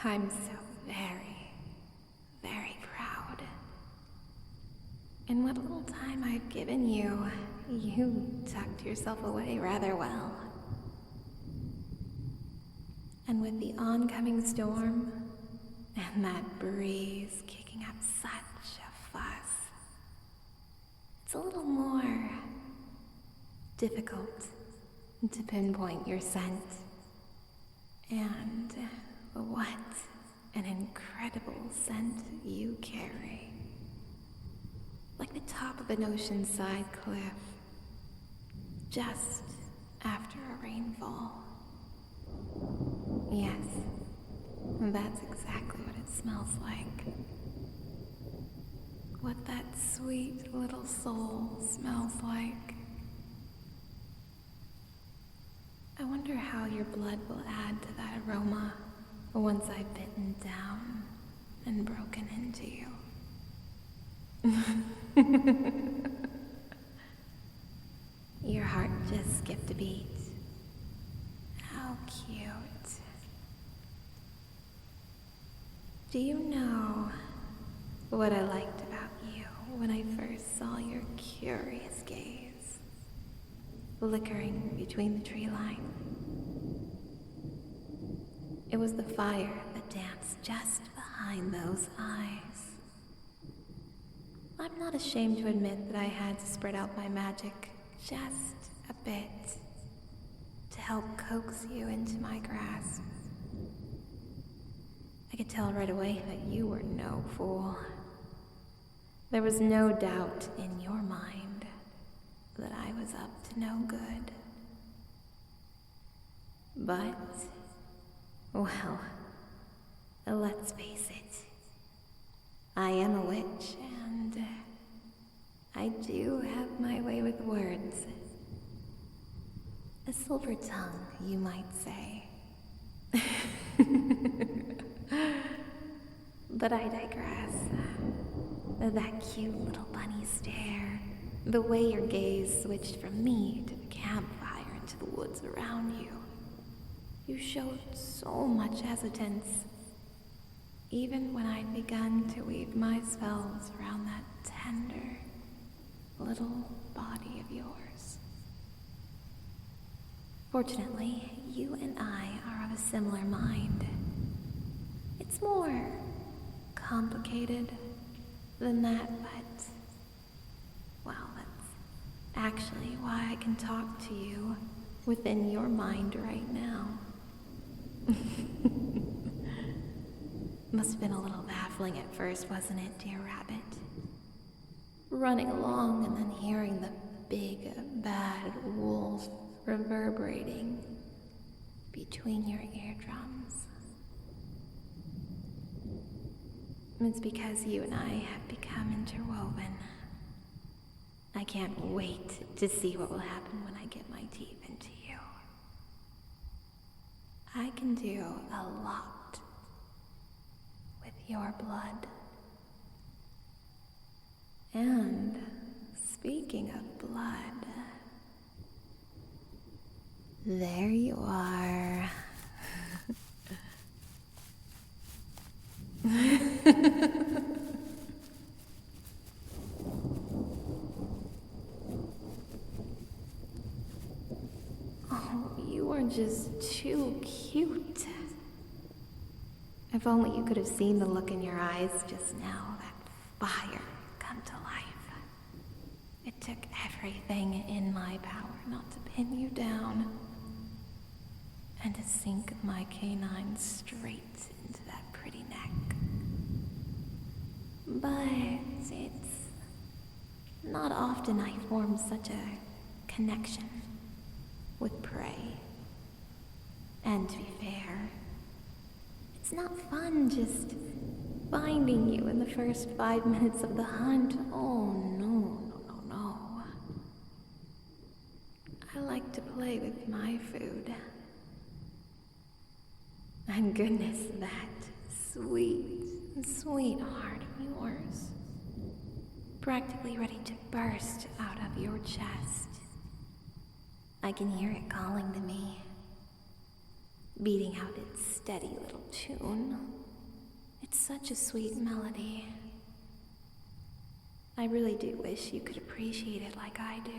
I'm so very, very proud. In what little time I've given you, you tucked yourself away rather well. And with the oncoming storm, and that breeze kicking up such a fuss, it's a little more difficult to pinpoint your scent. And what an incredible scent you carry. Like the top of an oceanside cliff, just after a rainfall. Yes, that's exactly what it smells like. What that sweet little soul smells like. I wonder how your blood will add to that aroma once I've bitten down and broken into you. Your heart just skipped a beat. How cute. Do you know what I liked about you when I first saw your curious gaze flickering between the tree line? It was the fire that danced just behind those eyes. I'm not ashamed to admit that I had to spread out my magic just a bit to help coax you into my grasp. I could tell right away that you were no fool. There was no doubt in your mind that I was up to no good. But, well, let's face it. I am a witch, and I do have my way with words. A silver tongue, you might say. But I digress. That cute little bunny stare, the way your gaze switched from me to the campfire and to the woods around you. You showed so much hesitance, even when I'd begun to weave my spells around that tender little body of yours. Fortunately, you and I are of a similar mind. It's more complicated than that, but, well, that's actually why I can talk to you within your mind right now. Must have been a little baffling at first, wasn't it, dear rabbit? Running along and then hearing the big, bad wolf reverberating between your eardrums. It's because you and I have become interwoven. I can't wait to see what will happen when I get my teeth into you. I can do a lot with your blood. And speaking of blood, there you are. Oh, you are just too cute. If only you could have seen the look in your eyes just now, that fire come to life. It took everything in my power not to pin you down and to sink my canine straight into that pretty neck. But it's not often I form such a connection with prey. And to be fair, it's not fun just finding you in the first 5 minutes of the hunt. Oh, no. I like to play with my food. And goodness, that sweet heart of yours. Practically ready to burst out of your chest. I can hear it calling to me, beating out its steady little tune. It's such a sweet melody. I really do wish you could appreciate it like I do.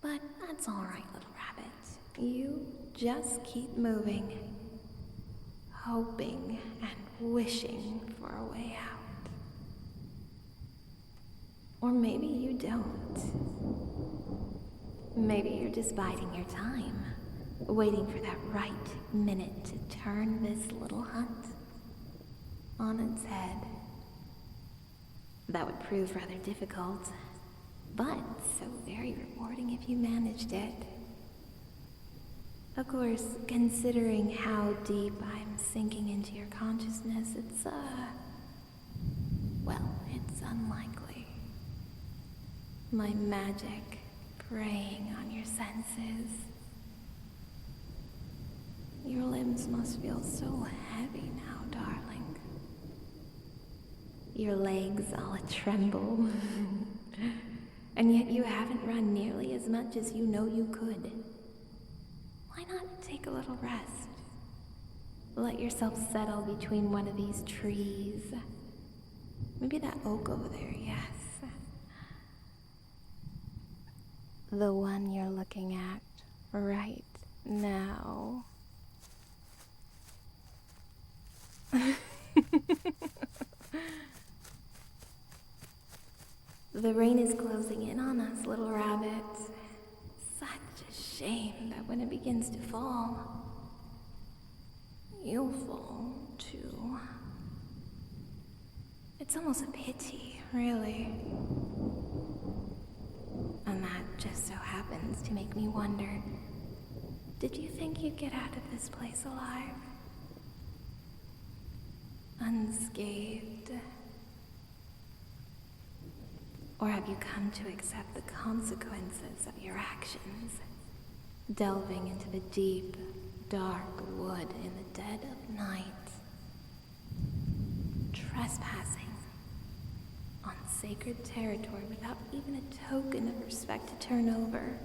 But that's all right, little rabbit. You just keep moving, hoping and wishing for a way out. Or maybe you don't. Maybe you're just biding your time, waiting for that right minute to turn this little hunt on its head. That would prove rather difficult, but so very rewarding if you managed it. Of course, considering how deep I'm sinking into your consciousness, it's unlikely. My magic preying on your senses. Your limbs must feel so heavy now, darling. Your legs all a-tremble. And yet you haven't run nearly as much as you know you could. Why not take a little rest? Let yourself settle between one of these trees. Maybe that oak over there, yes. The one you're looking at right now. The rain is closing in on us, little rabbit. Such a shame that when it begins to fall, you'll fall too. It's almost a pity, really. And that just so happens to make me wonder, did you think you'd get out of this place alive? Unscathed? Or have you come to accept the consequences of your actions, delving into the deep, dark wood in the dead of night, trespassing on sacred territory without even a token of respect to turn over?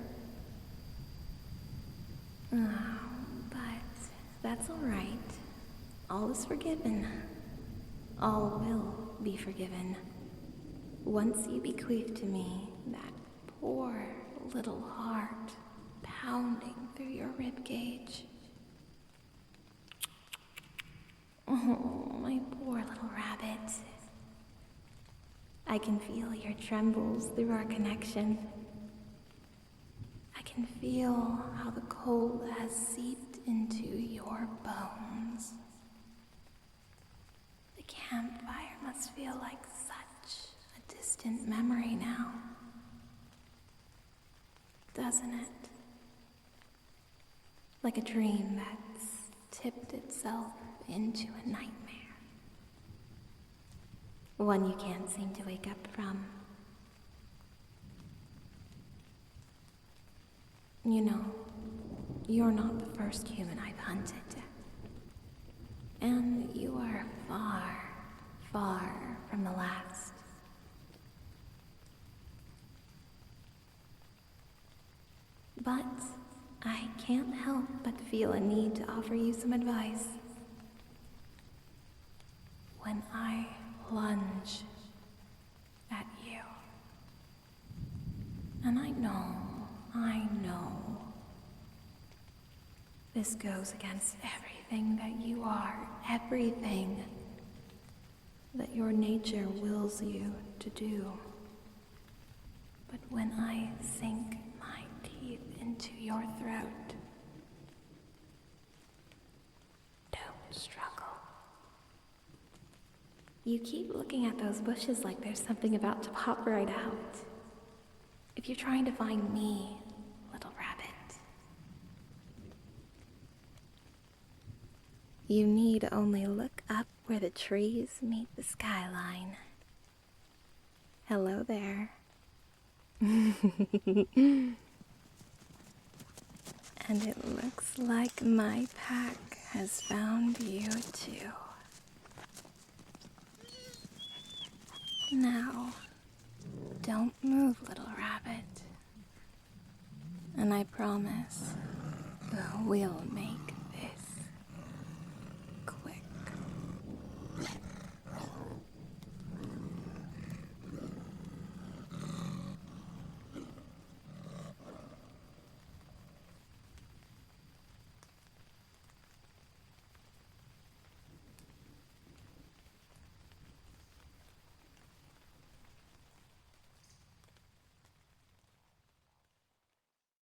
Oh, but that's all right. All is forgiven. All will be forgiven. Once you bequeath to me that poor little heart pounding through your ribcage. Oh, my poor little rabbit. I can feel your trembles through our connection. I can feel how the cold has seeped into your bones. The campfire must feel like such a distant memory now, doesn't it? Like a dream that's tipped itself into a nightmare. One you can't seem to wake up from. You know, you're not the first human I've hunted. And you are far, far from the last. But I can't help but feel a need to offer you some advice. When I lunge at you, and I know, this goes against everything that you are, everything that your nature wills you to do. But when I sink my teeth into your throat, don't struggle. You keep looking at those bushes like there's something about to pop right out. If you're trying to find me, little rabbit, you need only look up where the trees meet the skyline. Hello there. And it looks like my pack has found you too. Now, don't move, little rabbit. And I promise we'll make